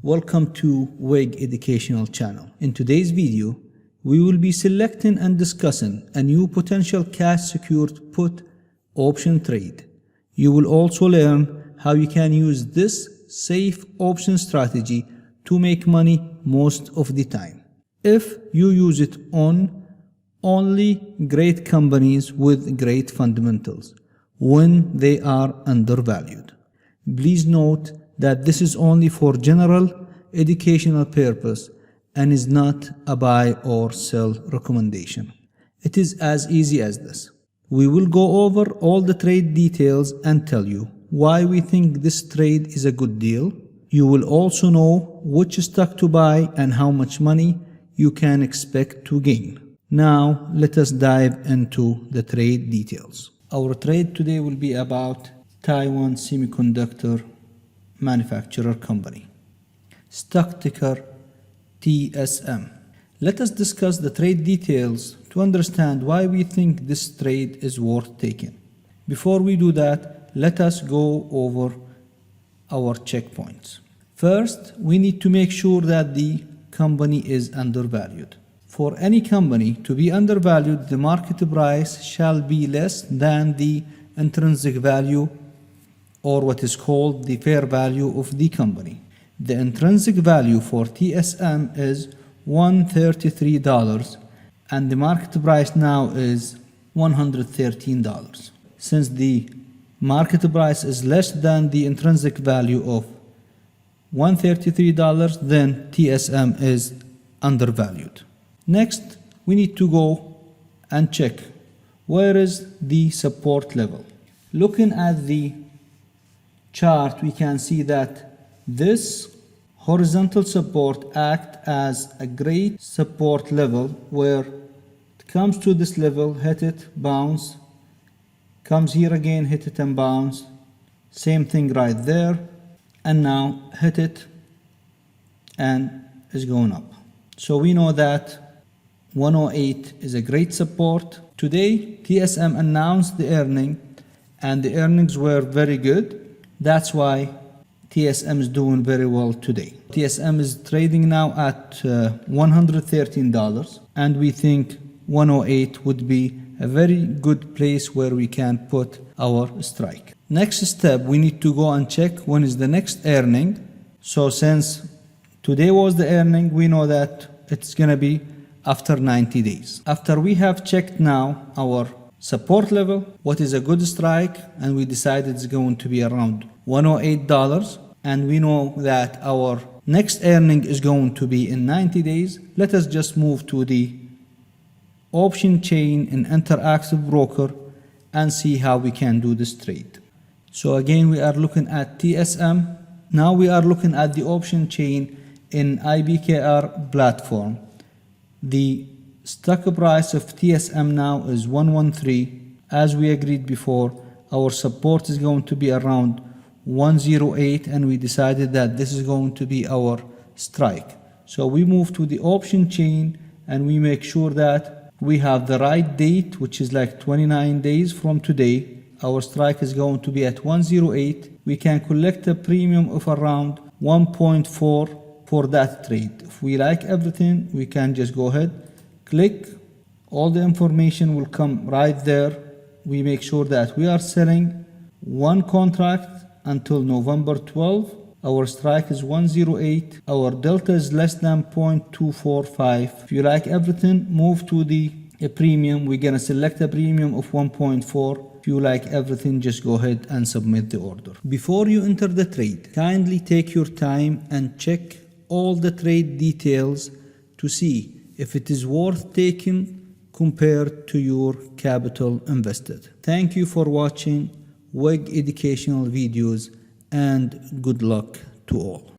Welcome to WIG Educational Channel. In today's video, we will be selecting and discussing a new potential cash secured put option trade. You will also learn how you can use this safe option strategy to make money most of the time. If you use it on only great companies with great fundamentals when they are undervalued. Please note that this is only for general educational purpose and is not a buy or sell recommendation. It is as easy as this. We will go over all the trade details and tell you why we think this trade is a good deal. You will also know which stock to buy and how much money you can expect to gain. Now let us dive into the trade details. Our trade today will be about Taiwan Semiconductor Manufacturer Company, stock ticker TSM. Let us discuss the trade details to understand why we think this trade is worth taking. Before we do that, let us go over our checkpoints. First, we need to make sure that the company is undervalued. For any company to be undervalued, the market price shall be less than the intrinsic value, or what is called the fair value of the company. The intrinsic value for TSM is $133 and the market price now is $113. Since the market price is less than the intrinsic value of $133, then TSM is undervalued. Next, we need to go and check where is the support level. Looking at the chart, we can see that this horizontal support acts as a great support level where it comes to this level, hit it, bounce, comes here again, hit it and bounce, same thing right there, and now hit it and is going up. So we know that 108 is a great support. Today TSM announced the earnings and the earnings were very good. That's why TSM is doing very well today. TSM is trading now at $113 and we think 108 would be a very good place where we can put our strike. Next step, we need to go and check when is the next earning. So since today was the earning, we know that it's gonna be after 90 days. After we have checked now our support level, what is a good strike, and we decided it's going to be around $108, and we know that our next earning is going to be in 90 days. Let us just move to the option chain in interactive broker and see how we can do this trade. So again, we are looking at TSM. Now we are looking at the option chain in IBKR platform. The stock price of TSM now is 113. As we agreed before, our support is going to be around 108 and we decided that this is going to be our strike. So we move to the option chain and we make sure that we have the right date, which is like 29 days from today. Our strike is going to be at 108. We can collect a premium of around 1.4 for that trade. If we like everything, we can just go ahead, click, all the information will come right there. We make sure that we are selling one contract until November 12. Our strike is 108. Our delta is less than 0.245. If you like everything, move to the premium. We're gonna select a premium of 1.4. If you like everything, just go ahead and submit the order. Before you enter the trade, kindly take your time and check all the trade details to see if it is worth taking compared to your capital invested. Thank you for watching WIG educational videos and good luck to all.